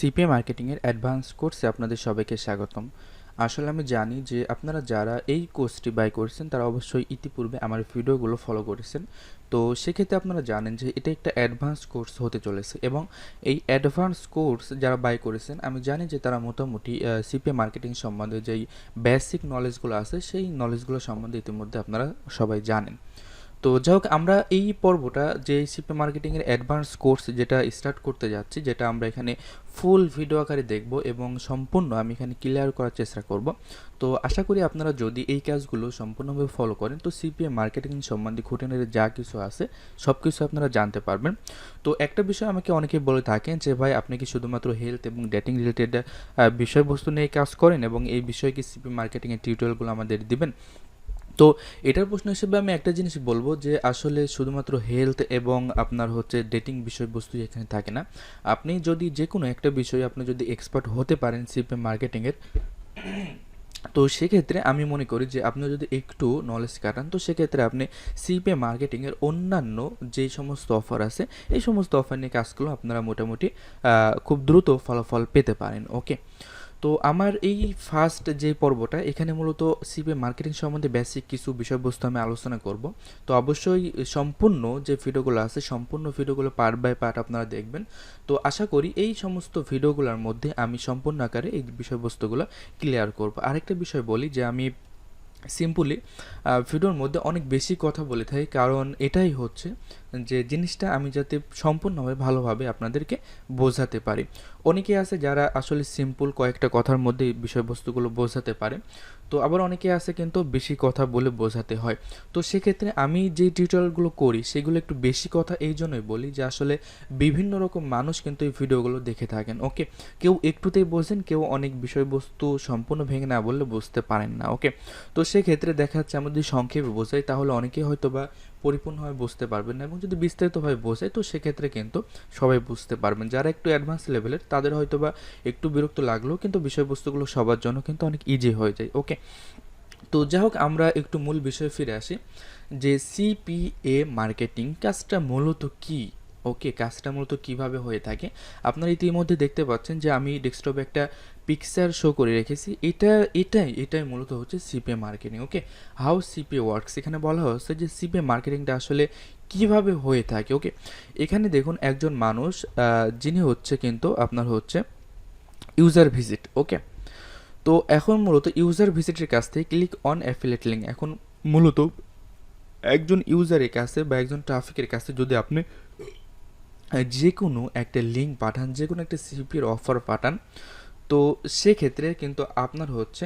CPA মার্কেটিংয়ের advance কোর্সে আপনাদের সবাইকে স্বাগতম। আসলে আমি জানি যে আপনারা যারা এই কোর্সটি বাই করেছেন তারা অবশ্যই ইতিপূর্বে আমার ভিডিওগুলো ফলো করেছেন। তো সেক্ষেত্রে আপনারা জানেন যে এটা একটা অ্যাডভান্স কোর্স হতে চলেছে এবং এই অ্যাডভান্স কোর্স যারা বাই করেছেন আমি জানি যে তারা মোটামুটি সিপিএ মার্কেটিং সম্বন্ধে যেই বেসিক নলেজগুলো আছে সেই নলেজগুলো সম্বন্ধে ইতিমধ্যে আপনারা সবাই জানেন। তো যাই হোক, আমরা এই পর্বটা যে সিপি মার্কেটিংয়ের অ্যাডভান্স কোর্স যেটা স্টার্ট করতে যাচ্ছি, যেটা আমরা এখানে ফুল ভিডিও আকারে দেখব এবং সম্পূর্ণ আমি এখানে ক্লিয়ার করার চেষ্টা করব। তো আশা করি আপনারা যদি এই কাজগুলো সম্পূর্ণভাবে ফলো করেন তো সিপিএ মার্কেটিং সম্বন্ধে খুঁটিনাটি যা কিছু আছে সব কিছু আপনারা জানতে পারবেন। তো একটা বিষয় আমাকে অনেকে বলে থাকেন যে ভাই আপনি কি শুধুমাত্র হেলথ এবং ডেটিং রিলেটেড বিষয়বস্তু নিয়ে কাজ করেন এবং এই বিষয়ে কি সিপি মার্কেটিংয়ের টিউটোরিয়ালগুলো আমাদের দিবেন? তো এটার প্রশ্ন হিসেবে আমি একটা জিনিস বলবো যে আসলে শুধুমাত্র হেলথ এবং আপনার হচ্ছে ডেটিং বিষয়বস্তু এখানে থাকে না। আপনি যদি যে কোনো একটা বিষয়ে আপনি যদি এক্সপার্ট হতে পারেন সিপিএ মার্কেটিংয়ের, তো সেক্ষেত্রে আমি মনে করি যে আপনি যদি একটু নলেজ কাটান তো সেক্ষেত্রে আপনি সিপিএ মার্কেটিংয়ের অন্যান্য যে সমস্ত অফার আছে এই সমস্ত অফার নিয়ে কাজগুলো আপনারা মোটামুটি খুব দ্রুত ফলাফল পেতে পারেন। ওকে, তো আমার এই ফার্স্ট যে পর্বটা এখানে মূলত সিপিএ মার্কেটিং সম্বন্ধে বেসিক কিছু বিষয়বস্তু আমি আলোচনা করব। তো অবশ্যই সম্পূর্ণ যে ভিডিওগুলো আছে সম্পূর্ণ ভিডিওগুলো পার্ট বাই পার্ট আপনারা দেখবেন। তো আশা করি এই সমস্ত ভিডিওগুলোর মধ্যে আমি সম্পূর্ণ আকারে এই বিষয়বস্তুগুলো ক্লিয়ার করব। আরেকটা বিষয় বলি যে আমি সিম্পলি ভিডিওর মধ্যে অনেক বেশি কথা বলে থাকি, কারণ এটাই হচ্ছে যে জিনিসটা আমি যাতে সম্পূর্ণভাবে ভালোভাবে আপনাদেরকে বোঝাতে পারি। অনেকে আছে যারা আসলে সিম্পল কয়েকটা কথার মধ্যে বিষয়বস্তুগুলো বোঝাতে পারে, তো আবার অনেকে আছে কিন্তু বেশি কথা বলে বোঝাতে হয়। তো সেক্ষেত্রে আমি যে টিউটোরিয়ালগুলো করি সেগুলো একটু বেশি কথা এই জন্যই বলি যে আসলে বিভিন্ন রকম মানুষ কিন্তু এই ভিডিওগুলো দেখে থাকেন। ওকে, কেউ একটুতেই বোঝেন, কেউ অনেক বিষয়বস্তু সম্পূর্ণ ভেঙে না বললে বুঝতে পারেন না। ওকে, তো সেক্ষেত্রে দেখা যাচ্ছে আমরা যদি সংক্ষেপে বোঝাই তাহলে অনেকেই হয়তো বা পরিপূর্ণভাবে বুঝতে পারবেন না, এবং যদি বিস্তারিতভাবে বোঝাই তো সেক্ষেত্রে কিন্তু সবাই বুঝতে পারবেন। যারা একটু অ্যাডভান্স লেভেলের তাদের হয়তো বা একটু বিরক্ত লাগলেও কিন্তু বিষয়বস্তুগুলো সবার জন্য কিন্তু অনেক ইজি হয়ে যায়। ওকে, তো যাই হোক, আমরা একটু মূল বিষয়ে ফিরে আসি যে সিপিএ মার্কেটিং কাজটা মূলত কী। ওকে, কাজটা মূলত কীভাবে হয়ে থাকে আপনারা ইতিমধ্যে দেখতে পাচ্ছেন যে আমি ডেস্কটপে একটা পিকচার শো করে রেখেছি। এটাই মূলত হচ্ছে CPA marketing. Okay, how CPA works, এখানে বলা হচ্ছে যে সিপিএ মার্কেটিংটা আসলে কিভাবে হয়ে থাকে। ওকে, এখানে দেখুন একজন মানুষ যিনি হচ্ছে কিন্তু আপনার হচ্ছে ইউজার ভিজিট। ওকে, তো এখন মূলত ইউজার ভিজিটের কাছ থেকে ক্লিক অন অ্যাফিলিয়েট লিঙ্ক, এখন মূলত একজন ইউজারের কাছে বা একজন ট্রাফিকের কাছে যদি আপনি যে কোনো একটা লিঙ্ক পাঠান, যে কোনো একটা সিপির অফার পাঠান, তো সেক্ষেত্রে কিন্তু আপনার হচ্ছে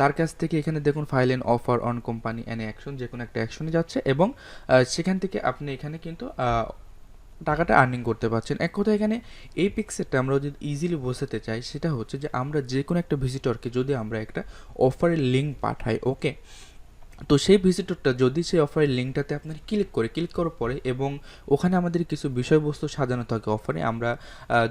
তার কাছ থেকে এখানে দেখুন file N offer on company an action, যে কোনো একটা অ্যাকশনে যাচ্ছে এবং সেখান থেকে আপনি এখানে কিন্তু টাকাটা আর্নিং করতে পারছেন। এক কথা এখানে এই পিকচারটা আমরা যদি ইজিলি বোঝাতে চাই সেটা হচ্ছে যে আমরা যে কোনো একটা ভিজিটরকে যদি আমরা একটা অফারের লিঙ্ক পাঠাই, ওকে, তো সেই ভিজিটরটা যদি সেই অফারের লিঙ্কটাতে আপনার ক্লিক করার পরে এবং ওখানে আমাদের কিছু বিষয়বস্তু সাজানো থাকে অফারে, আমরা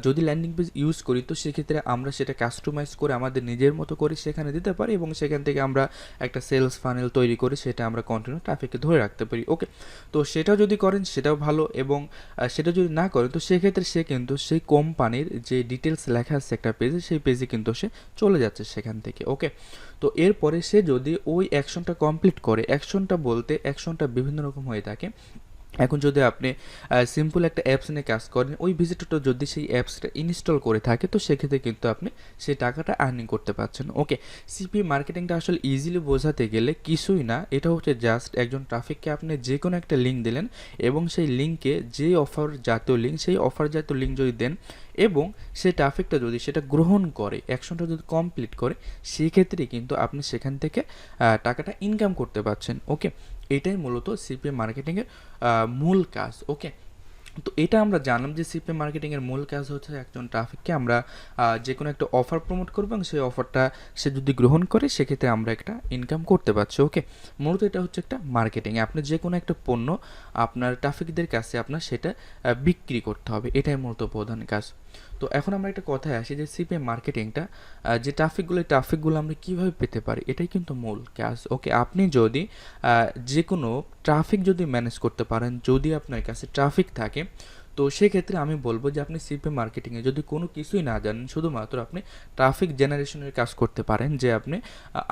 যদি ল্যান্ডিং পেজ ইউজ করি তো সেক্ষেত্রে আমরা সেটা কাস্টমাইজ করে আমাদের নিজের মতো করে সেখানে দিতে পারি এবং সেখান থেকে আমরা একটা সেলস ফানেল তৈরি করে সেটা আমরা কন্টিনিউ ট্রাফিককে ধরে রাখতে পারি। ওকে, তো সেটাও যদি করেন সেটাও ভালো, এবং সেটা যদি না করেন তো সেক্ষেত্রে সে কিন্তু সেই কোম্পানির যে ডিটেলস লেখা আছে একটা পেজে সেই পেজে কিন্তু সে চলে যাচ্ছে সেখান থেকে। ওকে, তো এরপরে সে যদি ওই অ্যাকশনটা কমপ্লিট করে, অ্যাকশনটা বলতে অ্যাকশনটা বিভিন্ন রকম হয়ে থাকে। এখন যদি আপনি সিম্পল একটা অ্যাপস নিয়ে কাজ করেন, ওই ভিজিটরটা যদি সেই অ্যাপসটা ইনস্টল করে থাকে তো সেক্ষেত্রে কিন্তু আপনি সেই টাকাটা আর্নিং করতে পারছেন। ওকে, সিপি মার্কেটিংটা আসলে ইজিলি বোঝাতে গেলে কিছুই না, এটা হচ্ছে জাস্ট একজন ট্রাফিককে আপনি যে কোনো একটা লিঙ্ক দিলেন এবং সেই লিঙ্কে যে অফার জাতীয় লিঙ্ক সেই অফার জাতীয় লিঙ্ক যদি দেন এবং সেই ট্রাফিকটা যদি সেটা গ্রহণ করে, অ্যাকশনটা যদি কমপ্লিট করে, সেক্ষেত্রে কিন্তু আপনি সেখান থেকে টাকাটা ইনকাম করতে পারছেন। ওকে, এটাই মূলত সিপিএ মার্কেটিংয়ের মূল কাজ। ওকে, তো এটা আমরা জানলাম যে সিপিএ মার্কেটিংয়ের মূল কাজ হচ্ছে একজন ট্রাফিককে আমরা যে কোনো একটা অফার প্রমোট করবো এবং সেই অফারটা সে যদি গ্রহণ করে সেক্ষেত্রে আমরা একটা ইনকাম করতে পারছি। ওকে, মূলত এটা হচ্ছে একটা মার্কেটিং, আপনি যে কোনো একটা পণ্য আপনার ট্রাফিকদের কাছে আপনার সেটা বিক্রি করতে হবে, এটাই মূলত প্রধান কাজ। তো এখন আমরা একটা কথায় আসি যে সিপিএ মার্কেটিংটা যে ট্রাফিকগুলো আমরা কীভাবে পেতে পারি, এটাই কিন্তু মূল কাজ। ওকে, আপনি যদি যে কোনো ট্রাফিক যদি ম্যানেজ করতে পারেন, যদি আপনার কাছে ট্রাফিক থাকে তো সেক্ষেত্রে আমি বলবো যে আপনি সিপি মার্কেটিংয়ে যদি কোনো কিছুই না জানেন, শুধুমাত্র আপনি ট্রাফিক জেনারেশনের কাজ করতে পারেন, যে আপনি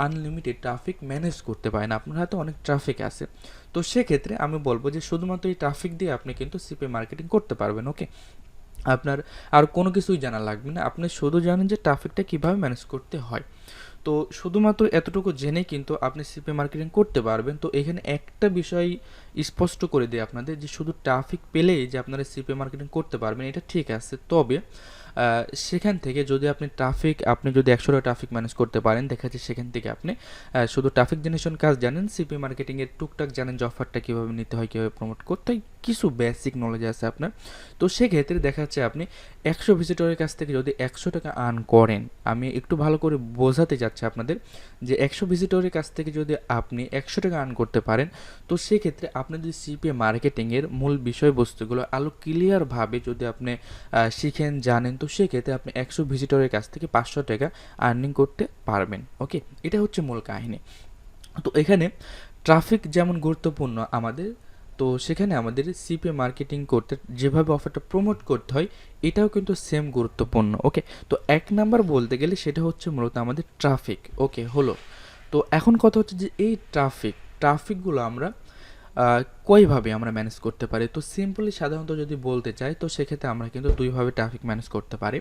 আনলিমিটেড ট্রাফিক ম্যানেজ করতে পারেন, আপনার হাতে অনেক ট্রাফিক আছে। তো সেক্ষেত্রে আমি বলবো যে শুধুমাত্র এই ট্রাফিক দিয়ে আপনি কিন্তু সিপি মার্কেটিং করতে পারবেন। ওকে, আপনার আর কোনো কিছুই জানা লাগবে না, আপনি শুধু জানেন যে ট্রাফিকটা কীভাবে ম্যানেজ করতে হয়। তো শুধুমাত্র এতটুকু জেনেই কিন্তু আপনি সিপি মার্কেটিং করতে পারবেন। তো এখানে একটা বিষয় স্পষ্ট করে দিই আপনাদের, যে শুধু ট্রাফিক পেলেই যে আপনারা সিপি মার্কেটিং করতে পারবেন এটা ঠিক আছে, তবে সেখান থেকে যদি আপনি যদি 100টা ট্রাফিক ম্যানেজ করতে পারেন, দেখা যাচ্ছে সেখান থেকে আপনি শুধু ট্রাফিক জেনারেশন কাজ জানেন, সিপি মার্কেটিংয়ের টুকটাক জানেন যে অফারটা কীভাবে নিতে হয়, কীভাবে প্রমোট করতে হয়, কিছু বেসিক নলেজ আছে আপনার। তো সেক্ষেত্রে দেখা যাচ্ছে আপনি 100 ভিজিটরের কাছ থেকে যদি 100 টাকা আর্ন করেন, আমি একটু ভালো করে বোঝাতে চাচ্ছি আপনাদের, যে 100 ভিজিটরের কাছ থেকে যদি আপনি 100 টাকা আর্ন করতে পারেন, তো সেক্ষেত্রে আপনি যদি সিপিএ মার্কেটিংয়ের মূল বিষয়বস্তুগুলো আরও ক্লিয়ারভাবে যদি আপনি শিখেন, জানেন, তো সেক্ষেত্রে আপনি 100 ভিজিটরের কাছ থেকে 500 টাকা আর্নিং করতে পারবেন। ওকে, এটা হচ্ছে মূল কাহিনী। তো এখানে ট্রাফিক যেমন গুরুত্বপূর্ণ আমাদের, তো সেখানে আমাদের সিপিএ মার্কেটিং করতে যেভাবে অফারটা প্রমোট করতে হয় এটাও কিন্তু সেম গুরুত্বপূর্ণ। ওকে, তো 1 নাম্বার বলতে গেলে সেটা হচ্ছে মূলত আমাদের ট্রাফিক। ওকে, হলো। তো এখন কথা হচ্ছে যে এই ট্রাফিকগুলো আমরা কয়ভাবে আমরা ম্যানেজ করতে পারি। তো সিম্পলি সাধারণত যদি বলতে চাই, তো সেক্ষেত্রে আমরা কিন্তু দুইভাবে ট্রাফিক ম্যানেজ করতে পারি।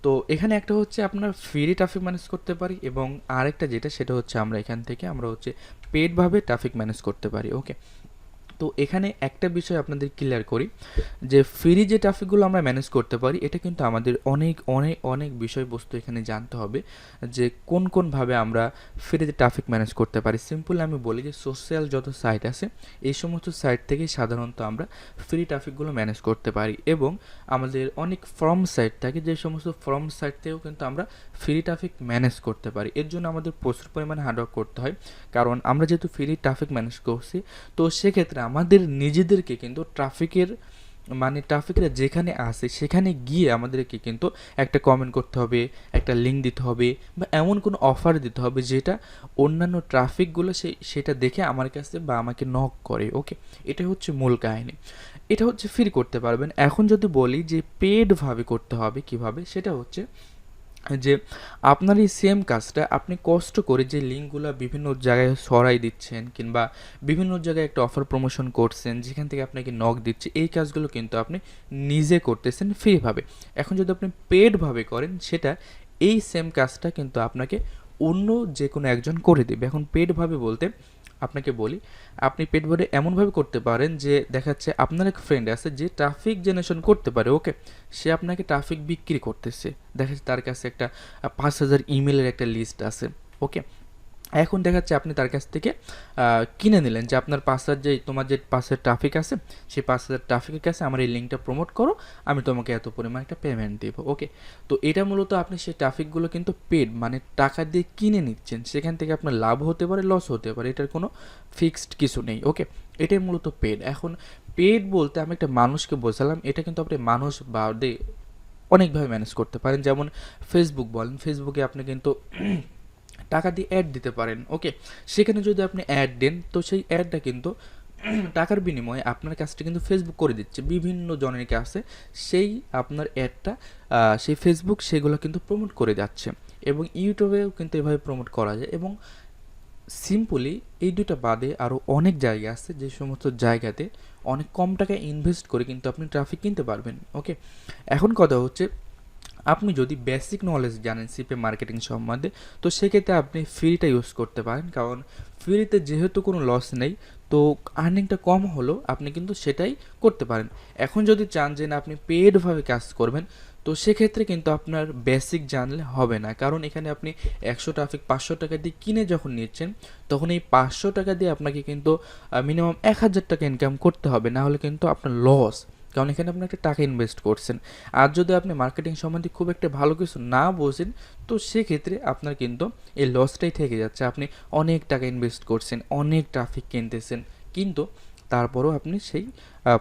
তো এখানে একটা হচ্ছে আপনার ফ্রি ট্রাফিক ম্যানেজ করতে পারি, এবং আরেকটা যেটা সেটা হচ্ছে আমরা এখান থেকে আমরা হচ্ছে পেডভাবে ট্রাফিক ম্যানেজ করতে পারি। ওকে, তো এখানে একটা বিষয় আপনাদের ক্লিয়ার করি, যে ফ্রি যে ট্রাফিকগুলো আমরা ম্যানেজ করতে পারি এটা কিন্তু আমাদের অনেক অনেক অনেক বিষয়বস্তু এখানে জানতে হবে, যে কোনভাবে আমরা ফ্রিতে ট্রাফিক ম্যানেজ করতে পারি। সিম্পল আমি বলি যে সোশ্যাল যত সাইট আছে এই সমস্ত সাইট থেকে সাধারণত আমরা ফ্রি ট্রাফিকগুলো ম্যানেজ করতে পারি, এবং আমাদের অনেক ফর্ম সাইট থাকে, যে সমস্ত ফর্ম সাইট থেকেও কিন্তু আমরা ফ্রি ট্রাফিক ম্যানেজ করতে পারি। এর জন্য আমাদের প্রচুর পরিমাণে হার্ডওয়ার্ক করতে হয়, কারণ আমরা যেহেতু ফ্রি ট্রাফিক ম্যানেজ করছি, তো সেক্ষেত্রে আমাদের নিজেদেরকে কিন্তু ট্রাফিকরা যেখানে আসে সেখানে গিয়ে আমাদেরকে কিন্তু একটা কমেন্ট করতে হবে, একটা লিঙ্ক দিতে হবে, বা এমন কোনো অফার দিতে হবে যেটা অন্যান্য ট্রাফিকগুলো সেটা দেখে আমার কাছে বা আমাকে নক করে। ওকে, এটা হচ্ছে মূল কাহিনী। এটা হচ্ছে ফ্রি করতে পারবেন। এখন যদি বলি যে পেডভাবে করতে হবে কিভাবে, সেটা হচ্ছে যে আপনার এই সেম কাজটা আপনি কষ্ট করে যে লিঙ্কগুলো বিভিন্ন জায়গায় ছড়াই দিচ্ছেন, কিংবা বিভিন্ন জায়গায় একটা অফার প্রমোশন করছেন যেখান থেকে আপনাকে নক দিচ্ছে, এই কাজগুলো কিন্তু আপনি নিজে করতেছেন ফ্রিভাবে। এখন যদি আপনি পেডভাবে করেন, সেটা এই সেম কাজটা কিন্তু আপনাকে অন্য যে কোনো একজন করে দেবে। এখন পেডভাবে বলতে আপনাকে বলি, আপনি পেডভাবে এমনভাবে করতে পারেন যে দেখা যাচ্ছে আপনার এক ফ্রেন্ড আছে যে ট্রাফিক জেনারেশন করতে পারে। ওকে, সে আপনাকে ট্রাফিক বিক্রি করতেছে, দেখা যাচ্ছে তার কাছে একটা 5000 ইমেলের একটা লিস্ট আছে। ওকে, এখন দেখা যাচ্ছে আপনি তার কাছ থেকে কিনে নিলেন, যে আপনার তোমার যে 5000 ট্রাফিক আছে, সেই 5000 ট্রাফিকের কাছে আমার এই লিঙ্কটা প্রমোট করো, আমি তোমাকে এত পরিমাণ একটা পেমেন্ট দেবো। ওকে, তো এটা মূলত আপনি সেই ট্রাফিকগুলো কিন্তু পেড মানে টাকা দিয়ে কিনে নিচ্ছেন, সেখান থেকে আপনার লাভ হতে পারে, লস হতে পারে, এটার কোনো ফিক্সড কিছু নেই। ওকে, এটাই মূলত পেড। এখন পেড বলতে আমি একটা মানুষকে বোঝালাম, এটা কিন্তু আপনি মানুষ বাদে অনেকভাবে ম্যানেজ করতে পারেন। যেমন ফেসবুক বলেন, ফেসবুকে আপনি কিন্তু টাকা দিয়ে অ্যাড দিতে পারেন। ওকে, সেখানে যদি আপনি অ্যাড দেন, তো সেই অ্যাডটা কিন্তু টাকার বিনিময়ে আপনার কাজটা কিন্তু ফেসবুক করে দিচ্ছে বিভিন্ন জনের কাছে, সেই আপনার অ্যাডটা সেই ফেসবুক সেগুলো কিন্তু প্রমোট করে যাচ্ছে, এবং ইউটিউবেও কিন্তু এভাবে প্রমোট করা যায়। এবং সিম্পলি এই দুটো বাদে আরও অনেক জায়গা আছে, যে সমস্ত জায়গাতে অনেক কম টাকায় ইনভেস্ট করে কিন্তু আপনি ট্রাফিক কিনতে পারবেন। ওকে, এখন কথা হচ্ছে আপনি যদি বেসিক নলেজ জানেন সিপি মার্কেটিং সম্বন্ধে, তো সেক্ষেত্রে আপনি ফ্রিটা ইউজ করতে পারেন, কারণ ফ্রিতে যেহেতু কোনো লস নেই, তো আর্নিংটা কম হলেও আপনি কিন্তু সেটাই করতে পারেন। এখন যদি চান যে না আপনি পেডভাবে কাজ করবেন, তো সেক্ষেত্রে কিন্তু আপনার বেসিক জানলে হবে না, কারণ এখানে আপনি 100 ট্রাফিক 500 টাকা দিয়ে কিনে যখন নিচ্ছেন, তখন এই 500 টাকা দিয়ে আপনাকে কিন্তু মিনিমাম 1000 টাকা ইনকাম করতে হবে, না হলে কিন্তু আপনার লস, কারণ এখানে আপনি একটা টাকা ইনভেস্ট করছেন। আর যদি আপনি মার্কেটিং সম্বন্ধে খুব একটা ভালো কিছু না বোঝেন, তো সেক্ষেত্রে আপনার কিন্তু এই লসটাই থেকে যাচ্ছে। আপনি অনেক টাকা ইনভেস্ট করছেন, অনেক ট্রাফিক কিনতেছেন, কিন্তু তারপরেও আপনি সেই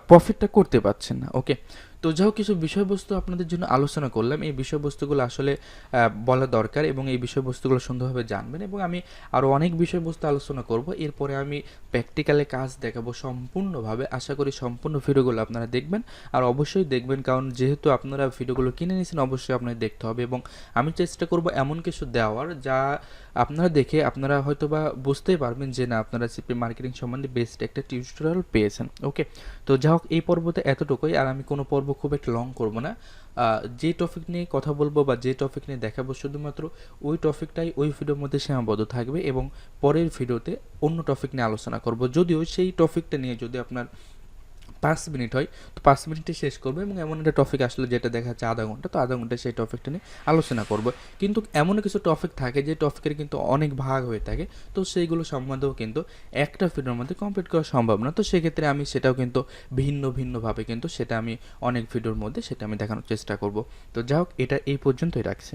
প্রফিটটা করতে পারছেন না। ওকে, তো যাই হোক, কিছু বিষয়বস্তু আপনাদের জন্য আলোচনা করলাম। এই বিষয়বস্তুগুলো আসলে বলা দরকার এবং এই বিষয়বস্তুগুলো সুন্দরভাবে জানবেন, এবং আমি আরও অনেক বিষয়বস্তু আলোচনা করব। এরপরে আমি প্র্যাকটিক্যালে কাজ দেখাবো সম্পূর্ণভাবে। আশা করি সম্পূর্ণ ভিডিওগুলো আপনারা দেখবেন, আর অবশ্যই দেখবেন, কারণ যেহেতু আপনারা ভিডিওগুলো কিনে নিয়েছেন অবশ্যই আপনাদের দেখতে হবে, এবং আমি চেষ্টা করব এমন কিছু দেওয়ার যা আপনারা দেখে আপনারা হয়তোবা বুঝতেই পারবেন যে না, আপনারা সিপি মার্কেটিং সম্বন্ধে বেস্ট একটা টিউটোরিয়াল পেয়েছেন। ওকে, তো যাই হোক, এই পর্বতে এতটুকুই, আর আমি কোনো পর্ব খুব একটা লং করব না। যে টপিক নিয়ে কথা বলবো বা যে টপিক নিয়ে দেখাবো শুধুমাত্র ওই টপিকটাই ওই ভিডিওর মধ্যে সীমাবদ্ধ থাকবে, এবং পরের ভিডিওতে অন্য টপিক নিয়ে আলোচনা করব। যদিও সেই টপিকটা নিয়ে যদি আপনার 5 মিনিট হয়, তো 5 মিনিটে শেষ করবো, এবং এমন একটা টপিক আসলে যেটা দেখা যাচ্ছে আধা ঘন্টা, তো আধা ঘন্টায় সেই টপিকটা নিয়ে আলোচনা করব। কিন্তু এমন কিছু টপিক থাকে যে টপিকের কিন্তু অনেক ভাগ হয়ে থাকে, তো সেইগুলো সম্বন্ধেও কিন্তু একটা ভিডিওর মধ্যে কমপ্লিট করা সম্ভব না। তো সেক্ষেত্রে আমি সেটাও কিন্তু ভিন্ন ভিন্নভাবে কিন্তু সেটা আমি অনেক ভিডিওর মধ্যে সেটা আমি দেখানোর চেষ্টা করব। তো যাই হোক, এটা এই পর্যন্তই রাখছি।